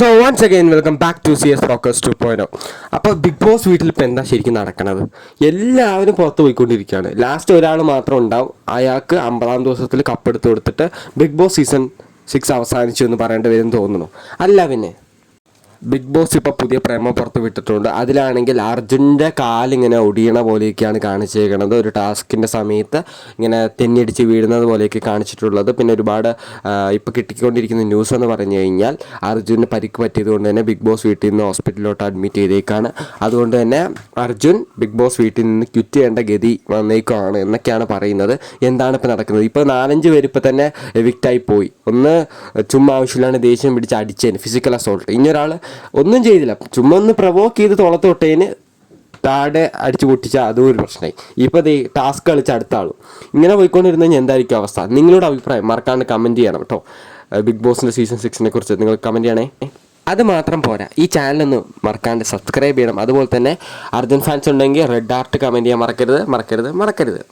So once again welcome back to CS Rockers 2.0. അപ്പോൾ big boss വീട്ടിൽ ഇപ്പോൾ എന്താ ശരിക്കും നടക്കണത്? എല്ലാവരും പുറത്ത് പോയിക്കൊണ്ടിരിക്കുകയാണ്. ലാസ്റ്റ് ഒരാൾ മാത്രം ഉണ്ടാവും, അയാൾക്ക് 50-ാം ദിവസത്തിൽ കപ്പെടുത്ത് കൊടുത്തിട്ട് ബിഗ് ബോസ് സീസൺ 6 അവസാനിച്ചു എന്ന് പറയേണ്ടി വരും തോന്നുന്നു. അല്ല പിന്നെ ബിഗ് ബോസ് ഇപ്പോൾ പുതിയ പ്രേമം പുറത്ത് വിട്ടിട്ടുണ്ട്. അതിലാണെങ്കിൽ അർജുൻ്റെ കാലിങ്ങനെ ഒടിയണ പോലെയൊക്കെയാണ് കാണിച്ചേക്കണത്. ഒരു ടാസ്കിൻ്റെ സമയത്ത് ഇങ്ങനെ തെന്നിയടിച്ച് വീഴുന്നത് പോലെയൊക്കെ കാണിച്ചിട്ടുള്ളത്. പിന്നെ ഒരുപാട് ഇപ്പോൾ കിട്ടിക്കൊണ്ടിരിക്കുന്ന ന്യൂസ് എന്ന് പറഞ്ഞു കഴിഞ്ഞാൽ അർജുന് പരിക്ക് പറ്റിയത് കൊണ്ട് തന്നെ ബിഗ് ബോസ് വീട്ടിൽ നിന്ന് ഹോസ്പിറ്റലിലോട്ട് അഡ്മിറ്റ് ചെയ്തേക്കാണ്. അതുകൊണ്ട് തന്നെ അർജുൻ ബിഗ് ബോസ് വീട്ടിൽ നിന്ന് ക്വിറ്റ് ചെയ്യേണ്ട ഗതി വന്നേക്കാണ് എന്നൊക്കെയാണ് പറയുന്നത്. എന്താണ് ഇപ്പോൾ നടക്കുന്നത്? ഇപ്പോൾ 4-5 പേര് ഇപ്പോൾ തന്നെ എവിക്റ്റായി പോയി. ഒന്ന് ചുമ്മാ ആവശ്യമില്ലാണ്ട് ദേഷ്യം പിടിച്ച് അടിച്ചതിന് ഫിസിക്കൽ അസോൾട്ട്. ഇനിയൊരാൾ ഒന്നും ചെയ്തില്ല, ചുമ്മാ ഒന്ന് പ്രൊവോക്ക് ചെയ്ത് തൊട്ടതിന് താഴെ അടിച്ചു പൊട്ടിച്ചാൽ അതും ഒരു പ്രശ്നമായി. ഇപ്പോൾ ടാസ്ക് കളിച്ച അടുത്ത ആളും ഇങ്ങനെ പോയിക്കൊണ്ടിരുന്നു കഴിഞ്ഞാൽ എന്തായിരിക്കും അവസ്ഥ? നിങ്ങളുടെ അഭിപ്രായം മറക്കാണ്ട് കമൻറ്റ് ചെയ്യണം കേട്ടോ. ബിഗ് ബോസിൻ്റെ സീസൺ 6 കുറിച്ച് നിങ്ങൾ കമൻറ്റ് ചെയ്യണേ. അത് മാത്രം പോരാ, ഈ ചാനലൊന്ന് മറക്കാണ്ട് സബ്സ്ക്രൈബ് ചെയ്യണം. അതുപോലെ തന്നെ അർജുൻ ഫാൻസ് ഉണ്ടെങ്കിൽ റെഡ് ആർട്ട് കമൻറ്റ് ചെയ്യാൻ മറക്കരുത്.